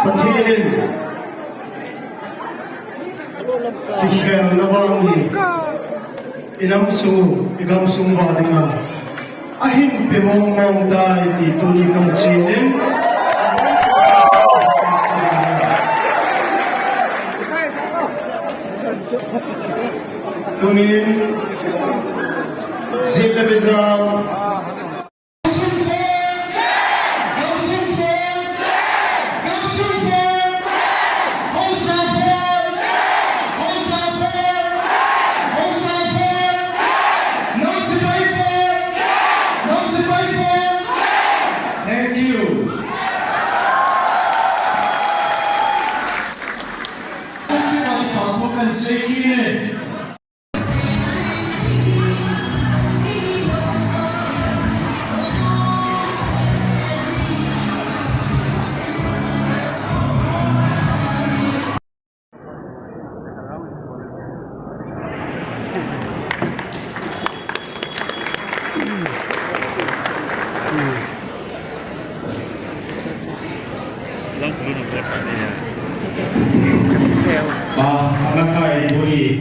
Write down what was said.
Patilin. Tishel nawangi. Igamsung badinga. Ahin pimong da iti tuloy ng chinin. Tunin. Zila Bidrag. Thank you. Saya patukan sekine. Alas ay buri